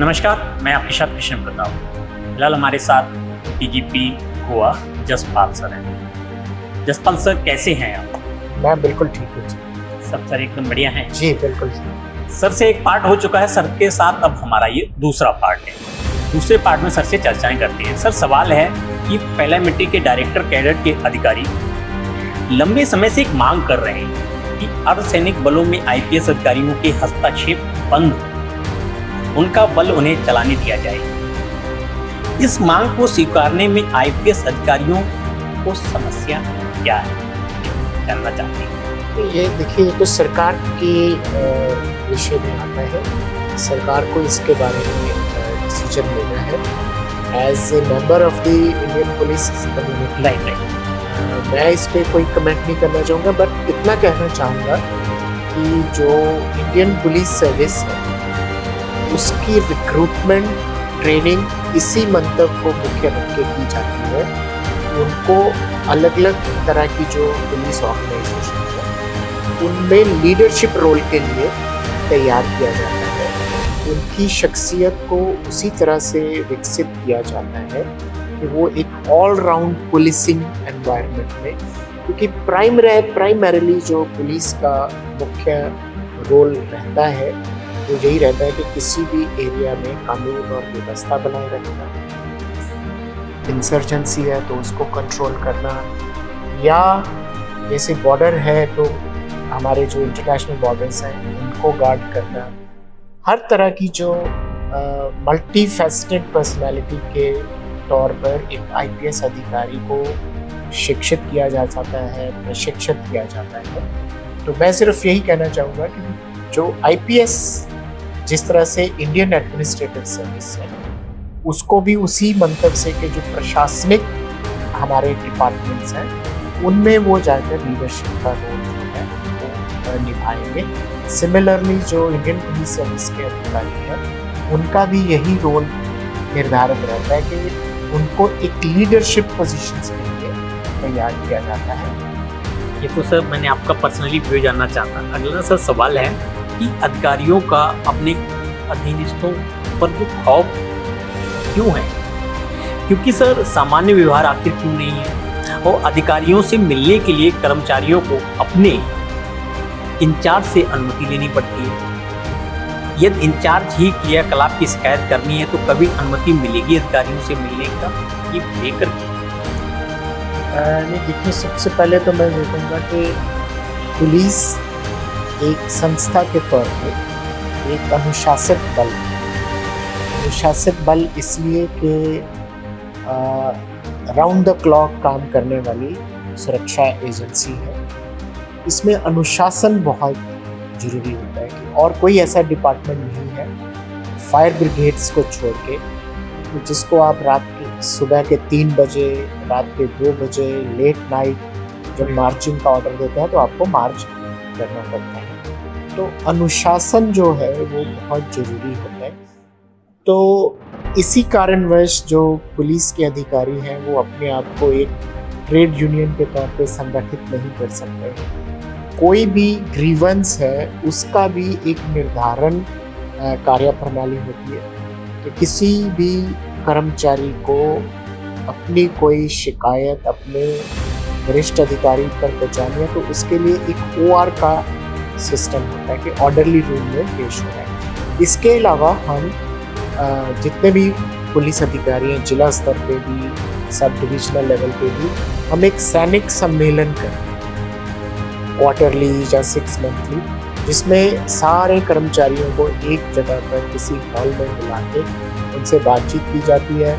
नमस्कार, मैं आपके साथ कृष्ण प्रताप। फिलहाल हमारे साथ डीजीपी गोवा जसपाल सर हैं। जसपाल सर, कैसे हैं आप? मैं बिल्कुल ठीक हूँ जी। सब सर एकदम बढ़िया हैं जी बिल्कुल जी। सर से एक पार्ट हो चुका है, सर के साथ अब हमारा ये दूसरा पार्ट है। दूसरे पार्ट में सर से चर्चाएं करते हैं। सर, सवाल है कि पहला मिट्टी के डायरेक्टर कैडर के अधिकारी लंबे समय से एक मांग कर रहे हैं कि अर्धसैनिक बलों में आईपीएस अधिकारियों के हस्तक्षेप बंद हो, उनका बल उन्हें चलाने दिया जाए। इस मांग को स्वीकारने में आईपीएस अधिकारियों को समस्या क्या है, जानना चाहते हैं। ये देखिए, ये तो सरकार के विषय में आता है। सरकार को इसके बारे में डिसीजन लेना है as a member of the Indian police community. Right. मैं इस पर कोई कमेंट नहीं करना चाहूँगा, बट इतना कहना चाहूँगा कि जो इंडियन पुलिस सर्विस है उसकी रिक्रूटमेंट ट्रेनिंग इसी मंतव्य को मुख्य रख के की जाती है। उनको अलग अलग तरह की जो पुलिस ऑर्गेनाइजेशन है उनमें लीडरशिप रोल के लिए तैयार किया जाता है। उनकी शख्सियत को उसी तरह से विकसित किया जाता है कि वो एक ऑल राउंड पुलिसिंग एनवायरनमेंट में, क्योंकि प्राइमरीली जो पुलिस का मुख्य रोल रहता है वो यही रहता है कि किसी भी एरिया में कानून और व्यवस्था बनाए रखना, इंसर्जेंसी है तो उसको कंट्रोल करना, या जैसे बॉर्डर है तो हमारे जो इंटरनेशनल बॉर्डर्स हैं उनको गार्ड करना। हर तरह की जो मल्टी फैसेटेड पर्सनैलिटी के तौर पर एक आईपीएस अधिकारी को शिक्षित किया जा सकता है, प्रशिक्षित किया जाता है। तो मैं सिर्फ यही कहना चाहूँगा कि जो आईपीएस जिस तरह से इंडियन एडमिनिस्ट्रेटिव सर्विस है उसको भी उसी मंतव्य से कि जो प्रशासनिक हमारे डिपार्टमेंट्स हैं उनमें वो जाकर लीडरशिप का रोल जो है वो निभाएंगे। सिमिलरली जो इंडियन पुलिस सर्विस के अधिकारी हैं उनका भी यही रोल निर्धारित रहता है कि उनको एक लीडरशिप पोजीशंस के लिए तैयार किया जाता है। ये तो सर मैंने आपका पर्सनली व्यू जानना चाहता। अगला सर सवाल है कि अधिकारियों का अपने अधीनस्थों पर जो खौफ क्यों है, क्योंकि सर सामान्य व्यवहार आखिर क्यों नहीं है, और अधिकारियों से मिलने के लिए कर्मचारियों को अपने इंचार्ज से अनुमति लेनी पड़ती है। यदि इंचार्ज ही क्रियाकलाप की शिकायत करनी है तो कभी अनुमति मिलेगी अधिकारियों से मिलने का, ये लेकर नहीं देखिए, सबसे पहले तो मैं देखूँगा कि पुलिस एक संस्था के तौर पे एक अनुशासित बल है। अनुशासित बल इसलिए कि राउंड द क्लॉक काम करने वाली सुरक्षा एजेंसी है। इसमें अनुशासन बहुत ज़रूरी होता है कि और कोई ऐसा डिपार्टमेंट नहीं है फायर ब्रिगेड्स को छोड़ के जिसको आप रात के सुबह के 3 बजे, रात के 2 बजे, लेट नाइट जब मार्चिंग का ऑर्डर देते हैं तो आपको मार्च करना पड़ता है। तो अनुशासन जो है वो बहुत ज़रूरी होता है। तो इसी कारणवश जो पुलिस के अधिकारी हैं वो अपने आप को एक ट्रेड यूनियन के तौर पे संगठित नहीं कर सकते। कोई भी ग्रीवेंस है उसका भी एक निर्धारण कार्यप्रणाली होती है कि किसी भी कर्मचारी को अपनी कोई शिकायत अपने वरिष्ठ अधिकारी पर पहुंचानी है तो उसके लिए एक ओआर का सिस्टम होता है कि ऑर्डरली रूम में पेश होना है। इसके अलावा हम जितने भी पुलिस अधिकारी हैं जिला स्तर पे भी, सब डिविजनल लेवल पे भी, हम एक सैनिक सम्मेलन करते हैं क्वार्टरली या 6 मंथली, जिसमें सारे कर्मचारियों को एक जगह पर किसी हॉल में बुला के उनसे बातचीत की जाती है,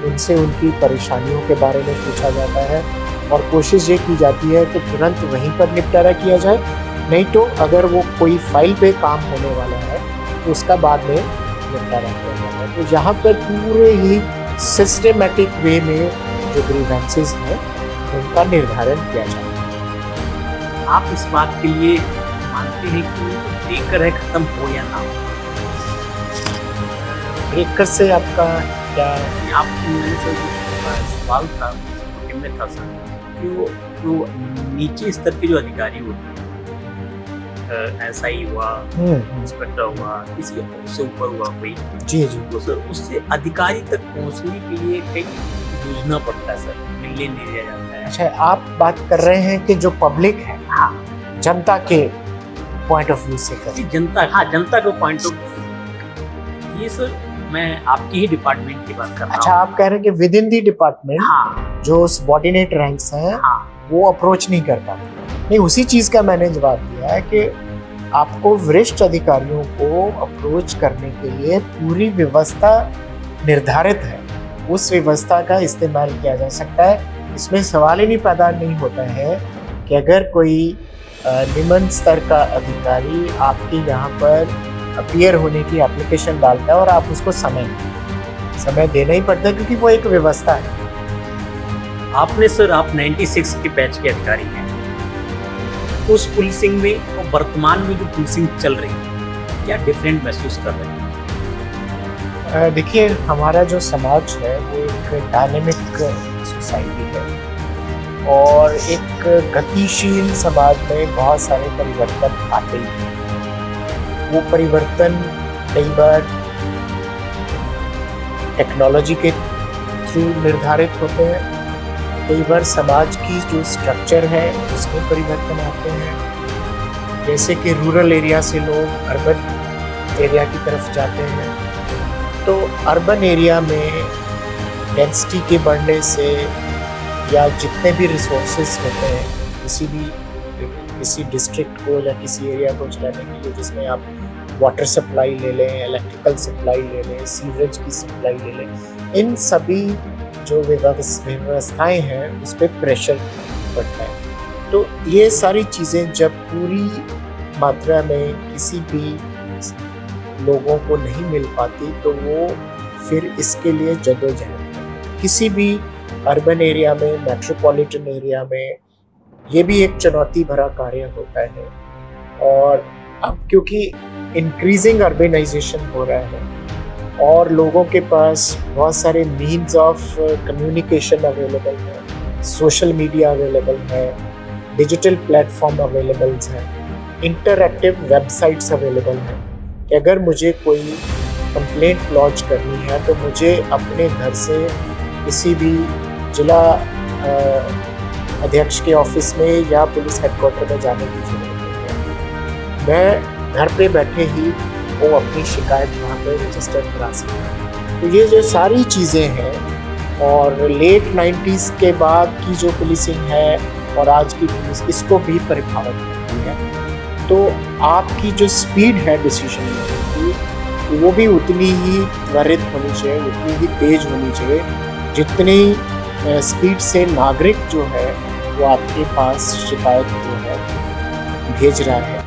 उनसे उनकी परेशानियों के बारे में पूछा जाता है और कोशिश ये की जाती है कि तुरंत वहीं पर निपटारा किया जाए, नहीं तो अगर वो कोई फाइल पे काम होने वाला है तो उसका बाद में निपटारा किया जाता है। तो यहाँ पर पूरे ही सिस्टमेटिक वे में जो ग्रीवेंसेस हैं उनका निर्धारण किया जाता है। आप इस बात के लिए मानते हैं कि ब्रेकर है खत्म हो या ना हो? ब्रेकर से आपका क्या? आप मैंने सवाल था सर कि जो नीचे स्तर के जो अधिकारी होते हैं एसआई हुआ, इंस्पेक्टर हुआ, किसी से ऊपर हुआ कोई, जी जी तो सर उससे अधिकारी तक पहुंचने के लिए कई जूझना पड़ता है सर, मिलने नहीं दिया जाता है। अच्छा, आप बात कर रहे हैं कि जो पब्लिक है, हाँ, जनता के पॉइंट ऑफ व्यू से कर, जी जनता, हाँ जनता को पॉइंट ऑफ, ये सर मैं आपकी ही डिपार्टमेंट की बात कर रहा हूँ। अच्छा, आप कह रहे हैं कि विद इन दी डिपार्टमेंट हाँ जो सबॉर्डिनेट रैंक्स हैं हाँ वो अप्रोच नहीं कर पाते। नहीं, उसी चीज का मैंने जवाब दिया है कि आपको वरिष्ठ अधिकारियों को अप्रोच करने के लिए पूरी व्यवस्था निर्धारित है, उस व्यवस्था का इस्तेमाल किया जा सकता है। इसमें सवाल ही नहीं पैदा नहीं होता है कि अगर कोई निम्न स्तर का अधिकारी आपके यहाँ पर अपीयर होने की एप्लीकेशन डालता है और आप उसको समय देना ही पड़ता है, क्योंकि वो एक व्यवस्था है। आपने सर, आप 96 के बैच के अधिकारी हैं, उस पुलिसिंग में और वर्तमान में जो पुलिसिंग चल रही है, क्या डिफरेंट महसूस कर रहे हैं? देखिए, हमारा जो समाज है वो एक डायनेमिक सोसाइटी है और एक गतिशील समाज में बहुत सारे परिवर्तन आते ही हैं। वो परिवर्तन कई बार टेक्नोलॉजी के थ्रू निर्धारित होते हैं, कई बार समाज की जो स्ट्रक्चर है उसमें परिवर्तन आते हैं, जैसे कि रूरल एरिया से लोग अर्बन एरिया की तरफ जाते हैं। तो अर्बन एरिया में डेंसिटी के बढ़ने से या जितने भी रिसोर्सेज होते हैं किसी डिस्ट्रिक्ट को या किसी एरिया को चलाने के लिए, जिसमें आप वाटर सप्लाई ले लें, इलेक्ट्रिकल सप्लाई ले लें, सीवरेज की सप्लाई ले लें, इन सभी जो व्यवस्थाएं हैं उस पर प्रेशर पड़ता है। तो ये सारी चीज़ें जब पूरी मात्रा में किसी भी लोगों को नहीं मिल पाती तो वो फिर इसके लिए जद्दोजहद है। किसी भी अर्बन एरिया में, मेट्रोपॉलिटन एरिया में ये भी एक चुनौती भरा कार्य होता है। और अब क्योंकि इंक्रीजिंग अर्बनाइजेशन हो रहा है और लोगों के पास बहुत सारे मीन्स ऑफ कम्युनिकेशन अवेलेबल है, सोशल मीडिया अवेलेबल है, डिजिटल प्लेटफॉर्म अवेलेबल हैं, इंटरएक्टिव वेबसाइट्स अवेलेबल हैं, कि अगर मुझे कोई कंप्लेंट लॉन्च करनी है तो मुझे अपने घर से किसी भी जिला अध्यक्ष के ऑफिस में या पुलिस हेडक्वार्टर में जाने की जरूरत नहीं है। मैं घर पे बैठे ही वो अपनी शिकायत वहाँ पे रजिस्टर करा सकता हूँ। तो ये जो सारी चीज़ें हैं और लेट 90s के बाद की जो पुलिसिंग है और आज की पुलिस, इसको भी प्रभावित करती है। तो आपकी जो स्पीड है डिसीजन लेने की, वो भी उतनी ही त्वरित होनी चाहिए, उतनी ही तेज होनी चाहिए जितनी स्पीड से नागरिक जो है वो आपके पास शिकायत जो है भेज रहा है।